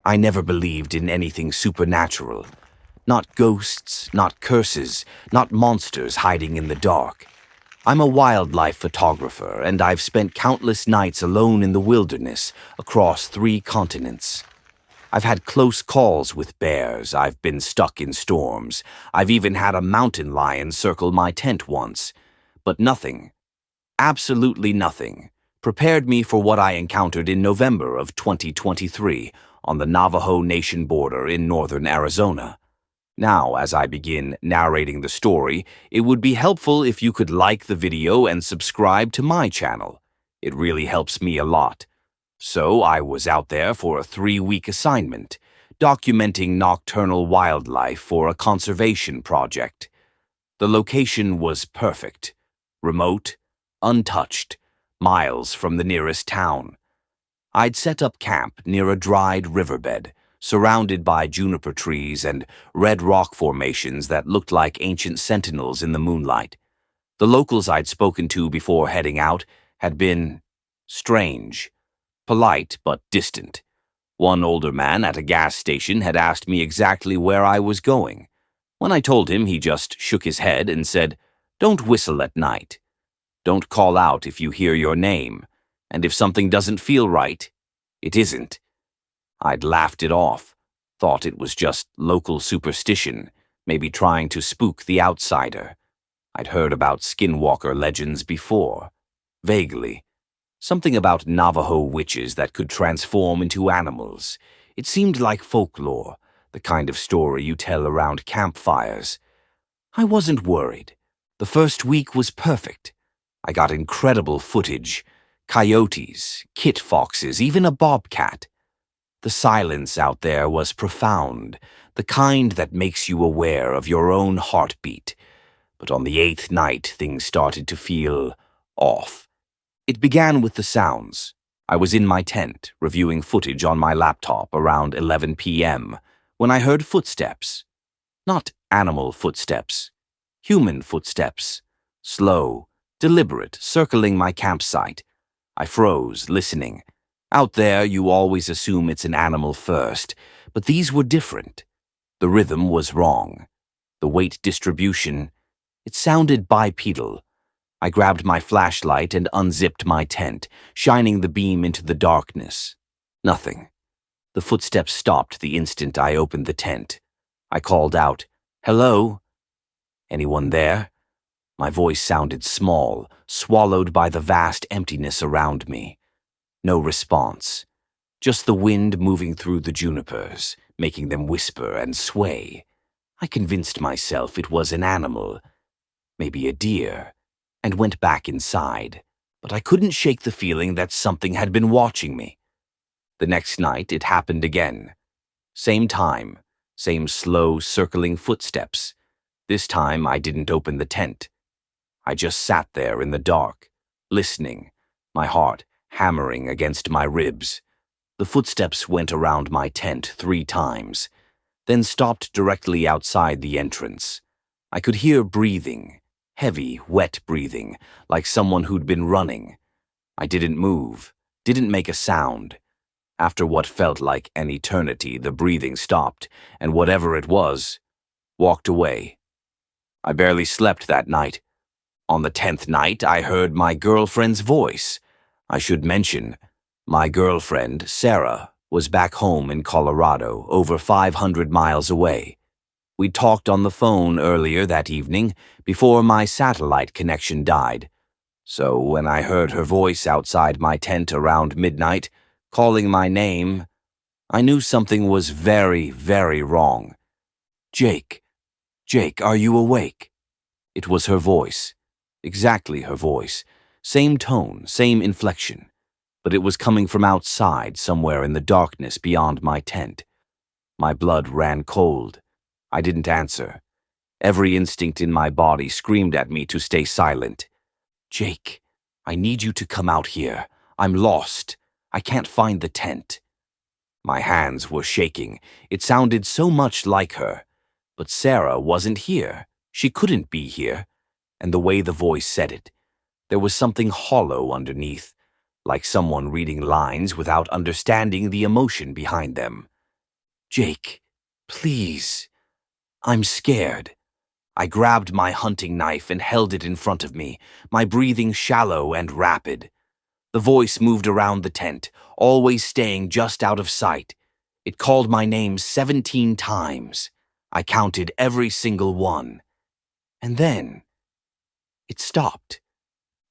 I never believed in anything supernatural. Not ghosts, not curses, not monsters hiding in the dark. I'm a wildlife photographer, and I've spent countless nights alone in the wilderness across 3 continents. I've had close calls with bears, I've been stuck in storms, I've even had a mountain lion circle my tent once. But nothing, absolutely nothing, prepared me for what I encountered in November of 2023 on the Navajo Nation border in northern Arizona. Now, as I begin narrating the story, it would be helpful if you could like the video and subscribe to my channel. It really helps me a lot. So I was out there for a 3-week assignment, documenting nocturnal wildlife for a conservation project. The location was perfect, remote, untouched, miles from the nearest town. I'd set up camp near a dried riverbed, surrounded by juniper trees and red rock formations that looked like ancient sentinels in the moonlight. The locals I'd spoken to before heading out had been strange, polite but distant. One older man at a gas station had asked me exactly where I was going. When I told him, he just shook his head and said, "Don't whistle at night. Don't call out if you hear your name, and if something doesn't feel right, it isn't." I'd laughed it off, thought it was just local superstition, maybe trying to spook the outsider. I'd heard about Skinwalker legends before, vaguely. Something about Navajo witches that could transform into animals. It seemed like folklore, the kind of story you tell around campfires. I wasn't worried. The first week was perfect. I got incredible footage. Coyotes, kit foxes, even a bobcat. The silence out there was profound, the kind that makes you aware of your own heartbeat. But on the 8th night, things started to feel off. It began with the sounds. I was in my tent, reviewing footage on my laptop around 11 p.m., when I heard footsteps. Not animal footsteps. Human footsteps. Slow, deliberate, circling my campsite. I froze, listening. Out there, you always assume it's an animal first, but these were different. The rhythm was wrong. The weight distribution, it sounded bipedal. I grabbed my flashlight and unzipped my tent, shining the beam into the darkness. Nothing. The footsteps stopped the instant I opened the tent. I called out, "Hello? Anyone there?" My voice sounded small, swallowed by the vast emptiness around me. No response. Just the wind moving through the junipers, making them whisper and sway. I convinced myself it was an animal, maybe a deer, and went back inside, but I couldn't shake the feeling that something had been watching me. The next night, it happened again. Same time, same slow, circling footsteps. This time, I didn't open the tent. I just sat there in the dark, listening, my heart hammering against my ribs. The footsteps went around my tent 3 times, then stopped directly outside the entrance. I could hear breathing. Heavy, wet breathing, like someone who'd been running. I didn't move, didn't make a sound. After what felt like an eternity, the breathing stopped, and whatever it was, walked away. I barely slept that night. On the 10th night, I heard my girlfriend's voice. I should mention, my girlfriend, Sarah, was back home in Colorado, over 500 miles away. We talked on the phone earlier that evening, before my satellite connection died. So when I heard her voice outside my tent around midnight, calling my name, I knew something was very, very wrong. "Jake, Jake, are you awake?" It was her voice. Exactly her voice. Same tone, same inflection. But it was coming from outside, somewhere in the darkness beyond my tent. My blood ran cold. I didn't answer. Every instinct in my body screamed at me to stay silent. "Jake, I need you to come out here. I'm lost. I can't find the tent." My hands were shaking. It sounded so much like her. But Sarah wasn't here. She couldn't be here. And the way the voice said it, there was something hollow underneath, like someone reading lines without understanding the emotion behind them. Jake, please. I'm scared. I grabbed my hunting knife and held it in front of me, my breathing shallow and rapid. The voice moved around the tent, always staying just out of sight. It called my name 17 times. I counted every single one. And then it stopped.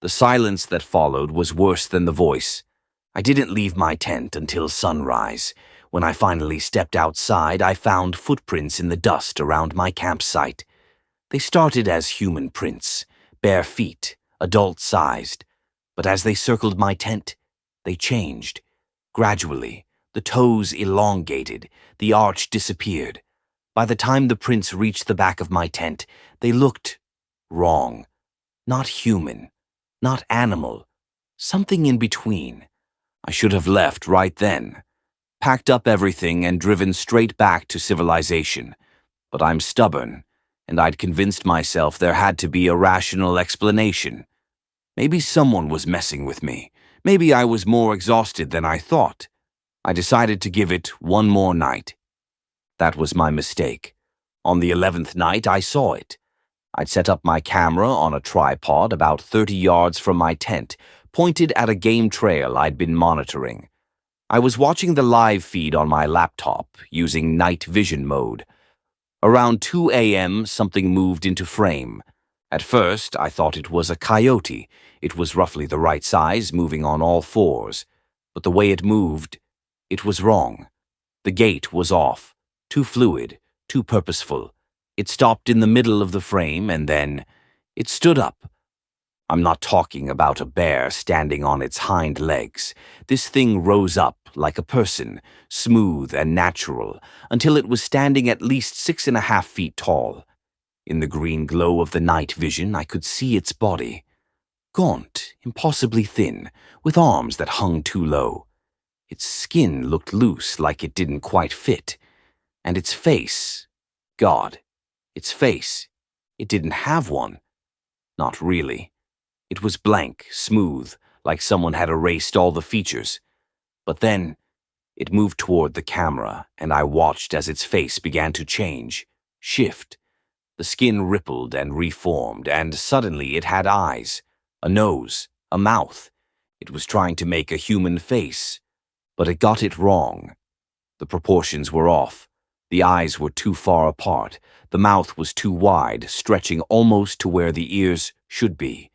The silence that followed was worse than the voice. I didn't leave my tent until sunrise. When I finally stepped outside, I found footprints in the dust around my campsite. They started as human prints, bare feet, adult-sized. But as they circled my tent, they changed. Gradually, the toes elongated, the arch disappeared. By the time the prints reached the back of my tent, they looked wrong. Not human, not animal, something in between. I should have left right then, packed up everything and driven straight back to civilization. But I'm stubborn, and I'd convinced myself there had to be a rational explanation. Maybe someone was messing with me. Maybe I was more exhausted than I thought. I decided to give it one more night. That was my mistake. On the 11th night, I saw it. I'd set up my camera on a tripod about 30 yards from my tent, pointed at a game trail I'd been monitoring. I was watching the live feed on my laptop, using night vision mode. Around 2 a.m., something moved into frame. At first, I thought it was a coyote. It was roughly the right size, moving on all fours. But the way it moved, it was wrong. The gait was off, too fluid, too purposeful. It stopped in the middle of the frame, and then it stood up. I'm not talking about a bear standing on its hind legs. This thing rose up like a person, smooth and natural, until it was standing at least 6.5 feet tall. In the green glow of the night vision, I could see its body. Gaunt, impossibly thin, with arms that hung too low. Its skin looked loose, like it didn't quite fit. And its face, God, its face, it didn't have one. Not really. It was blank, smooth, like someone had erased all the features. But then, it moved toward the camera, and I watched as its face began to change, shift. The skin rippled and reformed, and suddenly it had eyes, a nose, a mouth. It was trying to make a human face, but it got it wrong. The proportions were off. The eyes were too far apart. The mouth was too wide, stretching almost to where the ears should be.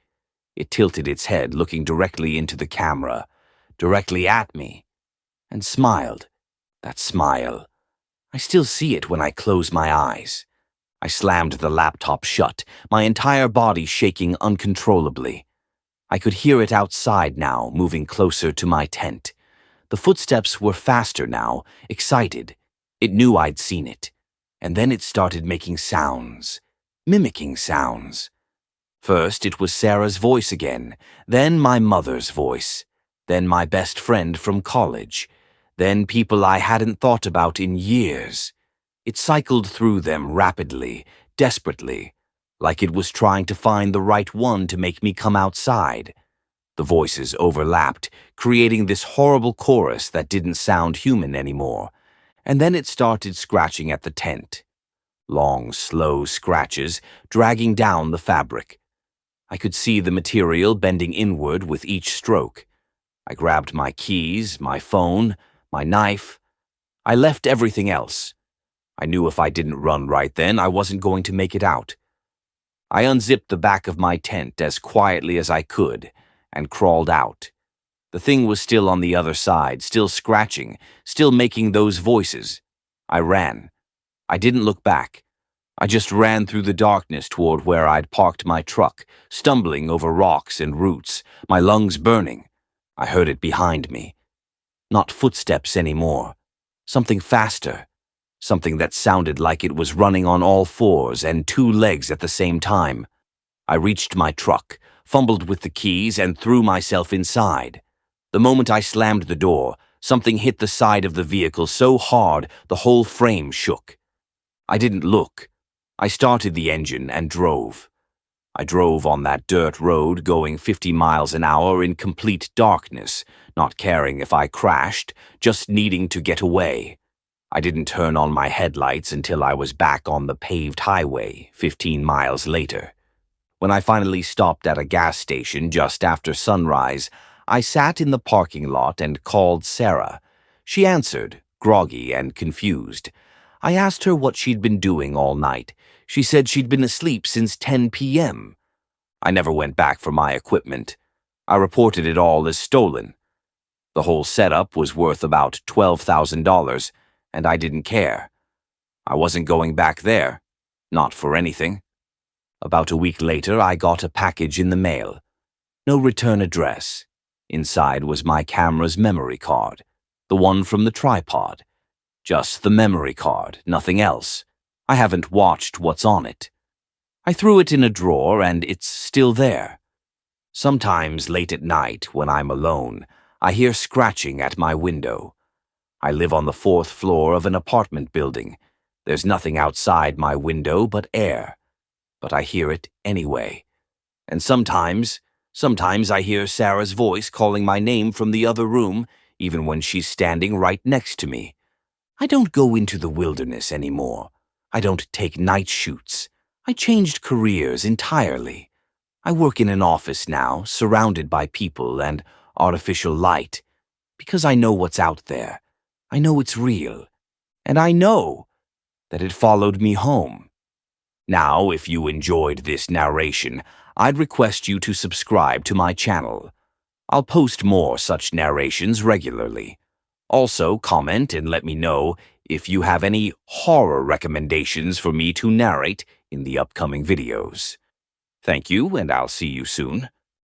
It tilted its head, looking directly into the camera, directly at me, and smiled. That smile. I still see it when I close my eyes. I slammed the laptop shut, my entire body shaking uncontrollably. I could hear it outside now, moving closer to my tent. The footsteps were faster now, excited. It knew I'd seen it. And then it started making sounds, mimicking sounds. First, it was Sarah's voice again, then my mother's voice, then my best friend from college, then people I hadn't thought about in years. It cycled through them rapidly, desperately, like it was trying to find the right one to make me come outside. The voices overlapped, creating this horrible chorus that didn't sound human anymore. And then it started scratching at the tent. Long, slow scratches, dragging down the fabric. I could see the material bending inward with each stroke. I grabbed my keys, my phone, my knife. I left everything else. I knew if I didn't run right then, I wasn't going to make it out. I unzipped the back of my tent as quietly as I could and crawled out. The thing was still on the other side, still scratching, still making those voices. I ran. I didn't look back. I just ran through the darkness toward where I'd parked my truck, stumbling over rocks and roots, my lungs burning. I heard it behind me. Not footsteps anymore. Something faster. Something that sounded like it was running on all fours and 2 legs at the same time. I reached my truck, fumbled with the keys, and threw myself inside. The moment I slammed the door, something hit the side of the vehicle so hard the whole frame shook. I didn't look. I started the engine and drove. I drove on that dirt road going 50 miles an hour in complete darkness, not caring if I crashed, just needing to get away. I didn't turn on my headlights until I was back on the paved highway 15 miles later. When I finally stopped at a gas station just after sunrise, I sat in the parking lot and called Sarah. She answered, groggy and confused. I asked her what she'd been doing all night. She said she'd been asleep since 10 p.m. I never went back for my equipment. I reported it all as stolen. The whole setup was worth about $12,000, and I didn't care. I wasn't going back there. Not for anything. About a week later, I got a package in the mail. No return address. Inside was my camera's memory card, the one from the tripod. Just the memory card, nothing else. I haven't watched what's on it. I threw it in a drawer, and it's still there. Sometimes late at night, when I'm alone, I hear scratching at my window. I live on the 4th floor of an apartment building. There's nothing outside my window but air. But I hear it anyway. And sometimes I hear Sarah's voice calling my name from the other room, even when she's standing right next to me. I don't go into the wilderness anymore. I don't take night shoots. I changed careers entirely. I work in an office now, surrounded by people and artificial light, because I know what's out there. I know it's real. And I know that it followed me home. Now, if you enjoyed this narration, I'd request you to subscribe to my channel. I'll post more such narrations regularly. Also, comment and let me know if you have any horror recommendations for me to narrate in the upcoming videos. Thank you, and I'll see you soon.